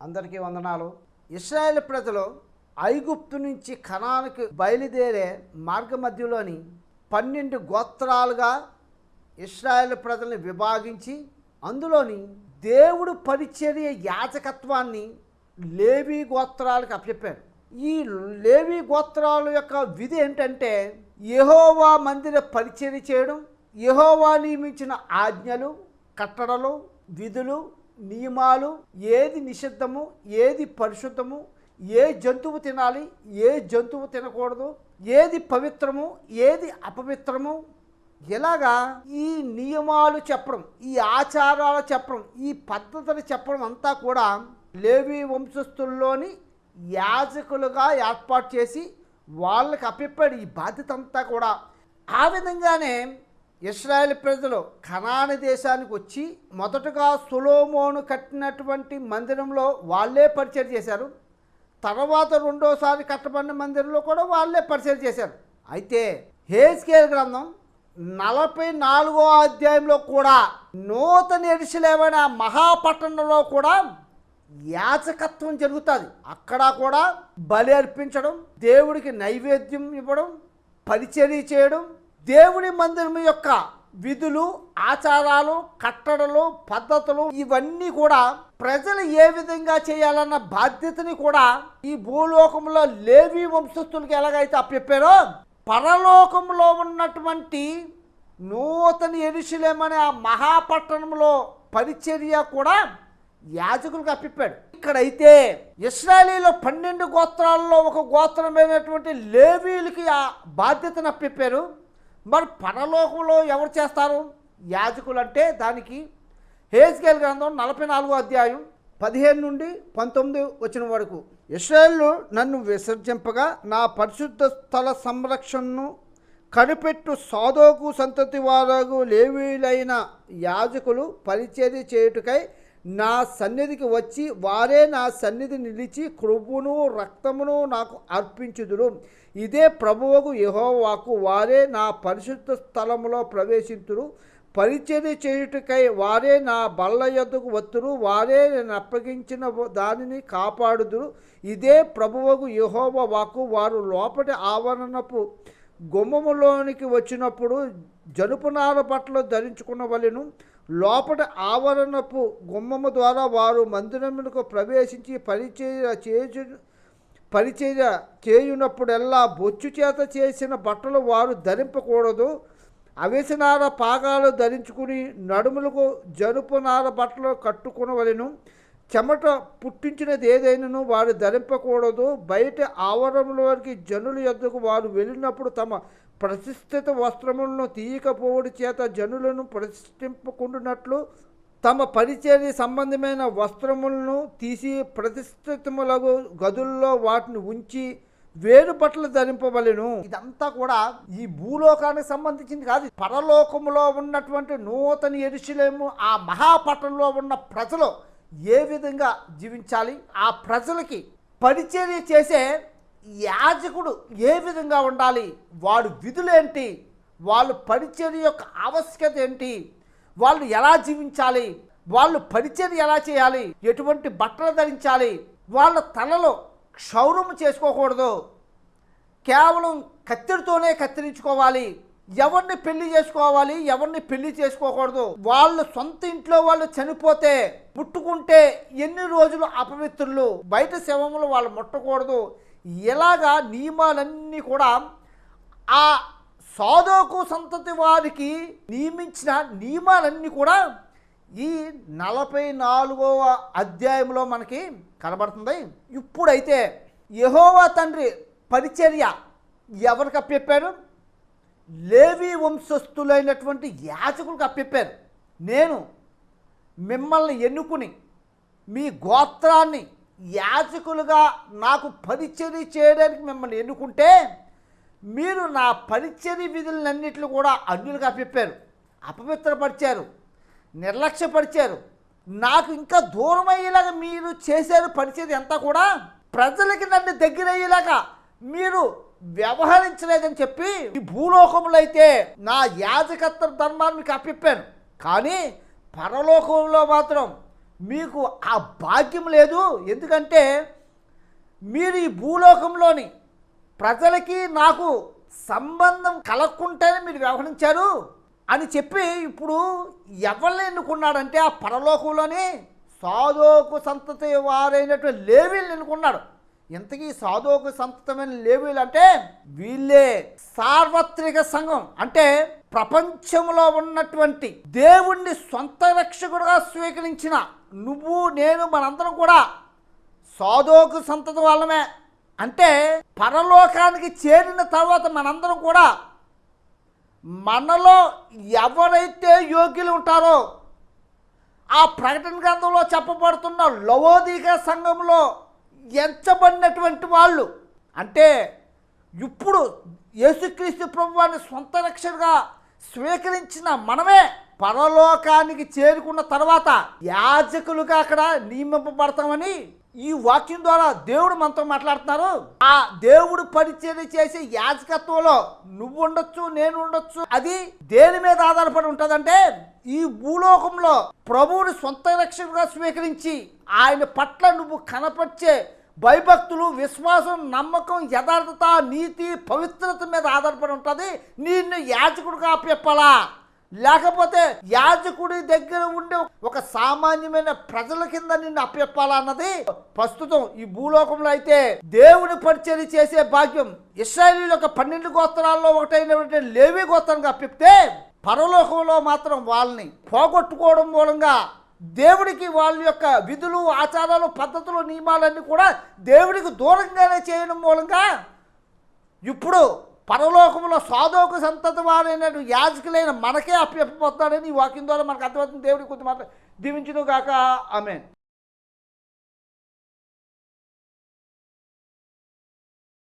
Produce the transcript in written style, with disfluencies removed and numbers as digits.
అందరికీ వందనాలు. ఇశ్రాయేలు ప్రజలు ఐగుప్తు నుంచి కనానుకు బయలుదేరే మార్గ మధ్యలోని 12 గోత్రాలుగా ఇశ్రాయేలు ప్రజల్ని విభాగించి అందులోని దేవుడు పరిచర్య యాజకత్వాన్ని లేవీ గోత్రాలకు అప్పచెప్పాడు. ఈ లేవీ గోత్రాల యొక్క విధి ఏంటంటే యెహోవా మందిర పరిచర్య చేయడం, యెహోవా నియమించిన ఆజ్ఞలు, కట్టడలు, విధులు, నియమాలు, ఏది నిషిద్ధము, ఏది పరిశుద్ధము, ఏ జంతువు తినాలి, ఏ జంతువు తినకూడదు, ఏది పవిత్రము, ఏది అపవిత్రము, ఇలాగా ఈ నియమాలు చెప్పడం, ఈ ఆచారాలు చెప్పడం, ఈ పద్ధతులు చెప్పడం అంతా కూడా లేవీ వంశస్థుల్లోని యాజకులుగా ఏర్పాటు చేసి వాళ్ళకి అప్పచెప్పాడు ఈ బాధ్యత అంతా కూడా. ఆ విధంగానే ఇశ్రాయేలు ప్రజలు కనాను దేశానికి వచ్చి మొదటగా సొలొమోను కట్టినటువంటి మందిరంలో వాళ్ళే పరిచయం చేశారు. తర్వాత రెండోసారి కట్టబడిన మందిరంలో కూడా వాళ్ళే పరిచయం చేశారు. అయితే హెజ్కేలు గ్రంథం 44వ అధ్యాయంలో కూడా నూతన యెరూషలేము అనే మహాపట్టణంలో కూడా యాజకత్వం జరుగుతుంది. అక్కడ కూడా బలి అర్పించడం, దేవుడికి నైవేద్యం ఇవ్వడం, పరిచర్య చేయడం, దేవుడి మందిరం యొక్క విధులు, ఆచారాలు, కట్టడలు, పద్ధతులు ఇవన్నీ కూడా ప్రజలు ఏ విధంగా చేయాలన్న బాధ్యతని కూడా ఈ భూలోకంలో లేవీ వంశస్థులకి ఎలాగైతే అప్పచెప్పారో పరలోకంలో ఉన్నటువంటి నూతన యెరూషలేము అనే ఆ మహాపట్టణంలో పరిచర్య కూడా యాజకులకు అప్పచెప్పాడు. ఇక్కడైతే ఇశ్రాయేలీలో 12 గోత్రాల్లో ఒక గోత్రమైనటువంటి లేవీలకి ఆ బాధ్యతను అప్పచెప్పారు. మరి పరలోకంలో ఎవరు చేస్తారు? యాజకులు. అంటే దానికి హెజ్కేలు గ్రంథం 44వ అధ్యాయం 15 నుండి 19 వచ్చిన వరకు, ఇశ్రాయేలు నన్ను విసర్జింపగా నా పరిశుద్ధ స్థల సంరక్షణను కనిపెట్టు సాదోకు సంతతి వారు లేవీలైన యాజకులు పరిచర్య చేయుటకై నా సన్నిధికి వచ్చి వారే నా సన్నిధి నిలిచి క్రొవ్వును రక్తమును నాకు అర్పించుదురు. ఇదే ప్రభువుకు యెహోవాకు. వారే నా పరిశుద్ధ స్థలములో ప్రవేశింతురు. పరిచర్య చేయుటకై వారే నా బల్ల యొద్దకు వత్తురు. వారే నేను అప్పగించిన దానిని కాపాడుదురు. ఇదే ప్రభువుకు యెహోవా వాక్కు. వారు లోపటి ఆవరణపు గుమ్మములోనికి వచ్చినప్పుడు జనుపునార బట్టలు ధరించుకున్నవలెను. లోపటి ఆవరణపు గుమ్మము ద్వారా వారు మందిరమునకు ప్రవేశించి పరిచర్య చేయునప్పుడెల్లా బొచ్చు చేత చేసిన బట్టలు వారు ధరింపకూడదు. అవిసనార పాగాలు ధరించుకుని నడుములకు జనుపునార బట్టలు కట్టుకునవలెను. చెమట పుట్టించినది ఏదైనాను వారు ధరింపకూడదు. బయట ఆవరణలోకి జనుల యొద్దకు వారు వెళ్ళినప్పుడు తమ ప్రతిష్ఠిత వస్త్రములను తీయకపోవడం చేత జనులను ప్రతిష్ఠింపకుండునట్లు తమ పరిచర్య సంబంధమైన వస్త్రములను తీసి ప్రతిష్ఠితములకు గదుల్లో వాటిని ఉంచి వేరు బట్టలు ధరింపవలెను. ఇదంతా కూడా ఈ భూలోకానికి సంబంధించింది కాదు. పరలోకములో ఉన్నటువంటి నూతన యెరూషలేము ఆ మహాపట్టణంలో ఉన్న ప్రజలు ఏ విధంగా జీవించాలి, ఆ ప్రజలకి పరిచర్య చేసే యాజకుడు ఏ విధంగా ఉండాలి, వాడు విధులేంటి, వాళ్ళు పరిచర్య యొక్క ఆవశ్యకత ఏంటి, వాళ్ళు ఎలా జీవించాలి, వాళ్ళు పరిచర్య ఎలా చేయాలి, ఎటువంటి బట్టలు ధరించాలి, వాళ్ళ తలలో క్షౌరము చేసుకోకూడదు, కేవలం కత్తిరితోనే కత్తిరించుకోవాలి, ఎవరిని పెళ్లి చేసుకోవాలి, ఎవరిని పెళ్లి చేసుకోకూడదు, వాళ్ళు సొంత ఇంట్లో వాళ్ళు చనిపోతే ముట్టుకుంటే ఎన్ని రోజులు అపవిత్రులు, బయట శవములు వాళ్ళు ముట్టకూడదు. ఇలాగా నియమాలన్నీ కూడా ఆ సాదోకు సంతతి వారికి నియమించిన నియమాలన్నీ కూడా ఈ 44వ అధ్యాయంలో మనకి కనబడుతుంది. ఇప్పుడైతే యెహోవా తండ్రి పరిచర్య ఎవరికి అప్పచెప్పారు? లేవీ వంశస్థులైనటువంటి యాజకులకు అప్పచెప్పారు. నేను మిమ్మల్ని ఎన్నుకుని మీ గోత్రాన్ని యాజకులుగా నాకు పరిచర్య చేయడానికి మిమ్మల్ని ఎన్నుకుంటే మీరు నా పరిచర్య విధులన్నింటినీ కూడా అన్యులకు అప్పచెప్పారు, అపవిత్రపరిచారు, నిర్లక్ష్యపరిచారు. నాకు ఇంకా దూరం అయ్యేలాగా మీరు చేశారు. పరిచర్య అంతా కూడా ప్రజలకి నన్ను దగ్గర అయ్యేలాగా మీరు వ్యవహరించలేదని చెప్పి ఈ భూలోకంలో అయితే నా యాజకత్వ ధర్మాన్ని మీకు అప్పచెప్పాను, కానీ పరలోకంలో మాత్రం మీకు ఆ భాగ్యం లేదు. ఎందుకంటే మీరు ఈ భూలోకంలోని ప్రజలకి నాకు సంబంధం కలగకుంటేనే మీరు వ్యవహరించారు అని చెప్పి ఇప్పుడు ఎవరిని ఎన్నుకున్నాడంటే ఆ పరలోకంలోని సాదోకు సంతతి వారైనటువంటి లేవీలను ఎన్నుకున్నాడు. ఇంతకీ సాదోకు సంతతమైన లేవీలు అంటే వీళ్ళే సార్వత్రిక సంఘం, అంటే ప్రపంచంలో ఉన్నటువంటి దేవుణ్ణి సొంత రక్షకుడుగా స్వీకరించిన నువ్వు నేను మనందరం కూడా సాదోకు సంతతి వాళ్ళమే. అంటే పరలోకానికి చేరిన తర్వాత మనందరం కూడా మనలో ఎవరైతే యోగ్యులు ఉంటారో ఆ ప్రకటన గ్రంథంలో చెప్పబడుతున్న లవోదిక సంఘంలో ఎంచబడినటువంటి వాళ్ళు, అంటే ఇప్పుడు యేసుక్రీస్తు ప్రభువాన్ని సొంత రక్షణగా స్వీకరించిన మనమే పరలోకానికి చేరుకున్న తర్వాత యాజకులుగా అక్కడ నియమింపబడతామని ఈ వాక్యం ద్వారా దేవుడు మనతో మాట్లాడుతున్నారు. ఆ దేవుడు పరిచర్య చేసే యాజకత్వంలో నువ్వు ఉండొచ్చు, నేను ఉండొచ్చు. అది దేని మీద ఆధారపడి ఉంటుందంటే ఈ భూలోకంలో ప్రభువుని సొంత రక్షకుగా స్వీకరించి ఆయన పట్ల నువ్వు కనపరిచే భయభక్తులు, విశ్వాసం, నమ్మకం, యథార్థత, నీతి, పవిత్రత మీద ఆధారపడి ఉంటుంది. నిన్ను యాజకుడిగా అప్పచెప్పాలా, లేకపోతే యాజకుడి దగ్గర ఉండే ఒక సామాన్యమైన ప్రజల కింద నిన్ను అప్పచెప్పాలా అన్నది ప్రస్తుతం ఈ భూలోకంలో అయితే దేవుని పరిచర్య చేసే భాగ్యం ఇశ్రాయేలీయుల యొక్క 12 గోత్రాల్లో ఒకటైనటువంటి లేవి గోత్రానికి అప్పచెప్తే పరలోకంలో మాత్రం వాళ్ళని పోగొట్టుకోవడం మూలంగా దేవుడికి వాళ్ళ యొక్క విధులు, ఆచారాలు, పద్ధతులు, నియమాలన్నీ కూడా దేవుడికి దూరంగానే చేయడం మూలంగా ఇప్పుడు పరలోకంలో సాదోకు సంతతి వారైన యాజకులైన మనకే అప్పచెప్పబోతున్నాడని ఈ వాక్యం ద్వారా మనకు అర్థమవుతుంది. దేవుడికి కొద్ది మాత్రం దీవించును గాక. ఆమేన్.